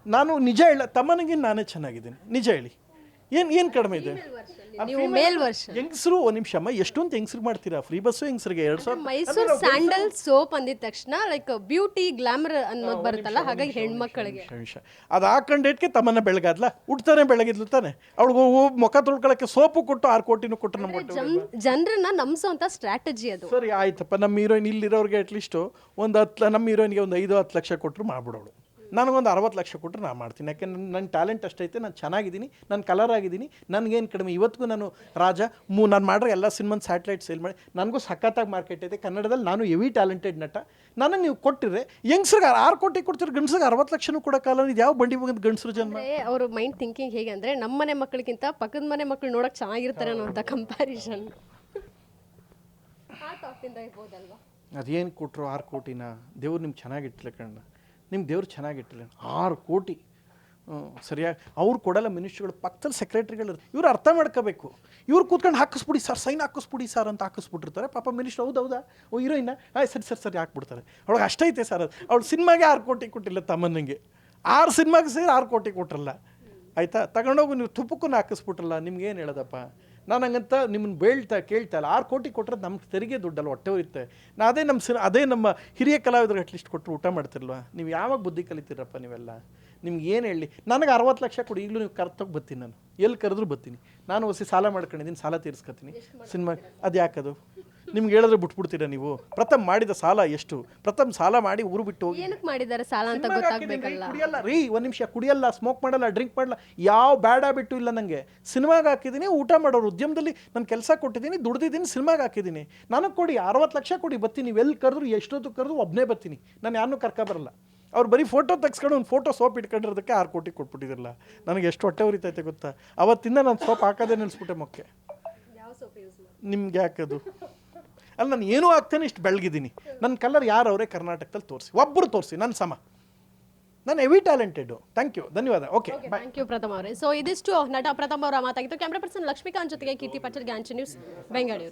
ನಾನು ನಿಜ ಹೇಳ ತಮ್ಮನಿಗೆ ನಾನೇ ಚೆನ್ನಾಗಿದ್ದೀನಿ, ನಿಜ ಹೇಳಿ. ಏನು ಕಡಿಮೆ ಇದೆ? ನೀವು ಮೇಲ್ ವರ್ಷನ್. ಹೆಂಗಸರು ಒಂದು ನಿಮಿಷ ಅಮ್ಮ, ಎಷ್ಟೊಂದು ಹೆಂಗಸ್ರಿಗೆ ಮಾಡ್ತೀರಾ ಫ್ರೀ ಬಸ್ಸು ಹೆಂಗಸರಿಗೆ 2000. ಮೈಸೂರು ಸ್ಯಾಂಡಲ್ ಸೋಪ್ ಅಂದಿದ ತಕ್ಷಣ ಲೈಕ್ ಬ್ಯೂಟಿ ಗ್ಲಾಮರ್ ಅನ್ನೋದು ಬರುತ್ತಲ್ಲ, ಹಾಗಾಗಿ ಹೆಣ್ಮಕ್ಳಿಗೆ ಅದು ಹಾಕೊಂಡೇಟ್ಗೆ ತಮ್ಮನ್ನ ಬೆಳಗಾದ್ಲ, ಉಡ್ತಾನೆ ಬೆಳಗಿದ್ಲು ತಾನೆ. ಅವಳಿಗೆ ಮುಖ ತೊಳ್ಕೊಳಕ್ಕೆ ಸೋಪು ಕೊಟ್ಟು 6 ಕೋಟಿನೂ ಕೊಟ್ಟು ನಮ್ಗೆ ಜನರನ್ನ ನಂಬಿಸೋಂಥ ಸ್ಟ್ರಾಟಜಿ ಅದು. ಸರಿ ಆಯ್ತಪ್ಪ. ನಮ್ಮ ಹೀರೋಯಿನ್ ಇಲ್ಲಿರೋರಿಗೆ ಅಟ್ಲೀಸ್ಟು ಒಂದು ನಮ್ಮ ಹೀರೋಯಿನ್ಗೆ ಒಂದು 5-10 ಲಕ್ಷ ಕೊಟ್ಟರು ಮಾಡ್ಬಿಡೋಳು. ನನಗೊಂದು 60 ಲಕ್ಷ ಕೊಟ್ಟರು ನಾನು ಮಾಡ್ತೀನಿ. ಯಾಕೆಂದ್ರೆ ನನ್ನ ಟ್ಯಾಲೆಂಟ್ ಅಷ್ಟೈತೆ, ನಾನು ಚೆನ್ನಾಗಿದ್ದೀನಿ, ನಾನು ಕಲರ್ ಆಗಿದ್ದೀನಿ, ನನಗೇನು ಕಡಿಮೆ. ಇವತ್ತಿಗೂ ನಾನು ರಾಜ ನಾನು ಮಾಡ್ರೆ ಎಲ್ಲ ಸಿನಿಮಾ ಸ್ಯಾಟಲೈಟ್ ಸೇಲ್ ಮಾಡಿ ನನಗೂ ಸಖತ್ತಾಗಿ ಮಾರ್ಕೆಟ್ ಐತೆ ಕನ್ನಡದಲ್ಲಿ. ನಾನು ಹೆವಿ ಟ್ಯಾಲೆಂಟೆಡ್ ನಟ. ನನಗೆ ನೀವು ಕೊಟ್ಟಿದ್ರೆ ಹೆಂಗ್ಸ್ರಿಗೆ 6 ಕೋಟಿ ಕೊಡ್ತೀರಿ, ಗಂಡಸ್ರಿಗೆ 60 ಲಕ್ಷನೂ ಕೊಡೋಕ್ಕಲ್ಲ. ಇದು ಯಾವ ಬಂಡಿ ಹೋಗೋದು ಗಂಡಸ್ರ ಜನ್ಮ? ಅವ್ರ ಮೈಂಡ್ ಥಿಂಕಿಂಗ್ ಹೇಗೆ ಅಂದರೆ, ನಮ್ಮ ಮನೆ ಮಕ್ಕಳಿಗಿಂತ ಪಕ್ಕದ ಮನೆ ಮಕ್ಕಳು ನೋಡೋಕೆ ಚೆನ್ನಾಗಿರ್ತಾರೆ ಅನ್ನೋಂಥ ಕಂಪ್ಯಾರಿಸನ್ ಇರ್ಬೋದಲ್ವಾ? ಅದೇನು ಕೊಟ್ಟರು 6 ಕೋಟಿನ? ದೇವ್ರು ನಿಮ್ಗೆ ಚೆನ್ನಾಗಿಟ್ಟಿಲ್ಲ ಕಣ್ಣ, ನಿಮ್ಮ ದೇವ್ರು ಚೆನ್ನಾಗಿಟ್ಟಿಲ್ಲ. 6 ಕೋಟಿ ಸರಿಯಾಗಿ ಅವ್ರು ಕೊಡಲ್ಲ. ಮಿನಿಸ್ಟ್ರುಗಳು ಪಕ್ಕದಲ್ಲಿ ಸೆಕ್ರೆಟ್ರಿಗಳು ಇವ್ರು ಅರ್ಥ ಮಾಡ್ಕೋಬೇಕು. ಇವ್ರು ಕೂತ್ಕೊಂಡು ಹಾಕಿಸ್ಬಿಡಿ ಸರ್, ಸೈನ್ ಹಾಕಿಸ್ಬಿಡಿ ಸರ್ ಅಂತ ಹಾಕಿಸ್ಬಿಟ್ಟಿರ್ತಾರೆ. ಪಾಪ ಮಿನಿಸ್ಟ್ರು ಹೌದಾ ಓ ಹೀರೋಯಿನ್ನ ಸರಿ ಹಾಕ್ಬಿಡ್ತಾರೆ. ಅವಳಿಗೆ ಅಷ್ಟೈತೆ ಸರ್ ಅದು. ಅವಳು ಸಿನಿಮಾಗೆ 6 ಕೋಟಿ ಕೊಟ್ಟಿಲ್ಲ ತಮ್ಮನಿಗೆ, 6 ಸಿನಿಮಾಗೆ ಸೇರಿ 6 ಕೋಟಿ ಕೊಟ್ಟಿರಲ್ಲ. ಆಯಿತಾ, ತಗೊಂಡೋಗಿ ನೀವು ತುಪ್ಪಕ್ಕೂ ಹಾಕಿಸ್ಬಿಟ್ರಲ್ಲ. ನಿಮ್ಗೇನು ಹೇಳೋದಪ್ಪ? ನಾನು ಹಂಗಂತ ನಿಮ್ಮನ್ನು ಕೇಳ್ತಾ ಇಲ್ಲ. 6 ಕೋಟಿ ಕೊಟ್ಟರೆ ನಮ್ಗೆ ತೆರಿಗೆ ದುಡ್ಡಲ್ಲ, ಹೊಟ್ಟೆ ಉರಿಯುತ್ತೆ. ಅದೇ ನಮ್ಮ ಹಿರಿಯ ಕಲಾವಿದರಿಗೆ ಅಟ್ಲೀಸ್ಟ್ ಕೊಟ್ಟರು ಊಟ ಮಾಡ್ತಿರಲ್ವ? ನೀವು ಯಾವಾಗ ಬುದ್ಧಿ ಕಲಿತೀರಪ್ಪ ನೀವೆಲ್ಲ? ನಿಮ್ಗೆ ಏನು ಹೇಳಿ? ನನಗೆ 60 ಲಕ್ಷ ಕೊಡಿ, ಈಗಲೂ ನೀವು ಕರ್ತೋಗಿ ಬರ್ತೀನಿ. ನಾನು ಎಲ್ಲಿ ಕರೆದ್ರೂ ಬರ್ತೀನಿ. ನಾನು ಹೊಸ ಸಾಲ ಮಾಡ್ಕೊಂಡಿದ್ದೀನಿ, ಸಾಲ ತೀರಿಸ್ಕೊತೀನಿ ಸಿನಿಮಾ. ಅದು ಯಾಕದು ನಿಮ್ಗೆ ಹೇಳಿದ್ರೆ ಬಿಟ್ಬಿಡ್ತೀರಾ ನೀವು? ಪ್ರಥಮ ಮಾಡಿದ ಸಾಲ ಎಷ್ಟು? ಪ್ರಥಮ ಸಾಲ ಮಾಡಿ ಊರು ಬಿಟ್ಟು ಹೋಗಿ ಏನಕ್ಕೆ ಮಾಡಿದ್ದಾರೆ ಸಾಲ ಅಂತ ಗೊತ್ತಾಗಬೇಕಲ್ಲ. ಕುಡಿಯಲ್ಲ ರೀ, ಒಂದು ನಿಮಿಷ, ಕುಡಿಯಲ್ಲ, ಸ್ಮೋಕ್ ಮಾಡಲ್ಲ, ಡ್ರಿಂಕ್ ಮಾಡಲ್ಲ, ಯಾವ ಬ್ಯಾಡ ಬಿಟ್ಟು ಇಲ್ಲ. ನನಗೆ ಸಿನಿಮಾಗೆ ಹಾಕಿದ್ದೀನಿ, ಊಟ ಮಾಡೋರು ಉದ್ಯಮದಲ್ಲಿ ನಾನು ಕೆಲಸ ಕೊಟ್ಟಿದ್ದೀನಿ, ದುಡ್ದಿದ್ದೀನಿ, ಸಿನಿಮಾಗೆ ಹಾಕಿದ್ದೀನಿ. ನನಗೆ ಕೊಡಿ 60 ಲಕ್ಷ ಕೊಡಿ, ಬರ್ತೀನಿ. ನೀವು ಎಲ್ಲಿ ಕರೆದ್ರು ಎಷ್ಟೊತ್ತು ಕರೆದ್ರು ಒಬ್ಬನೇ ಬರ್ತೀನಿ. ನಾನು ಯಾರನ್ನೂ ಕರ್ಕೊಬರಲ್ಲ. ಅವ್ರು ಬರೀ ಫೋಟೋ ತೆಗ್ಸ್ಕೊಂಡು ಒಂದು ಫೋಟೋ ಸೋಪ್ ಇಟ್ಕೊಂಡಿರೋದಕ್ಕೆ 6 ಕೋಟಿ ಕೊಟ್ಬಿಟ್ಟಿದ್ರಲ್ಲ. ನನಗೆ ಎಷ್ಟು ಹೊಟ್ಟೆ ಉರಿತೈತೆ ಗೊತ್ತಾ? ಅವತ್ತಿಂದ ನಾನು ಸೋಪ್ ಹಾಕೋದೇ ನಿಲ್ಲಿಸ್ಬಿಟ್ಟೆ ಮೊಕ್ಕೆ. ನಿಮ್ಗೆ ಯಾಕದು? ಅಲ್ಲಿ ನಾನು ಏನೂ ಆಗ್ತಾನೆ ಇಷ್ಟು ಬೆಳಗಿದ್ದೀನಿ. ನನ್ನ ಕಲರ್ ಯಾರವರೇ ಕರ್ನಾಟಕದಲ್ಲಿ ತೋರಿಸಿ, ಒಬ್ಬರು ತೋರಿಸಿ, ನನ್ನ ಸಮ. ನಾನು ಹೆವಿ ಟ್ಯಾಲೆಂಟೆಡು. ಥ್ಯಾಂಕ್ ಯು, ಧನ್ಯವಾದ. ಓಕೆ, ಥ್ಯಾಂಕ್ ಯು ಪ್ರಥಮ್ ಅವರೇ. ಸೊ ಇದಿಷ್ಟು ನಟ ಪ್ರಥಮ್ ಅವರ ಮಾತಾಗಿತ್ತು. ಕ್ಯಾಮ್ರಾ ಪರ್ಸನ್ ಲಕ್ಷ್ಮೀಕಾಂತ್ ಜೊತೆಗೆ ಕೀರ್ತಿ ಪಟೇಲ್, ಗಾಂಚಿ ನ್ಯೂಸ್, ಬೆಂಗಳೂರು.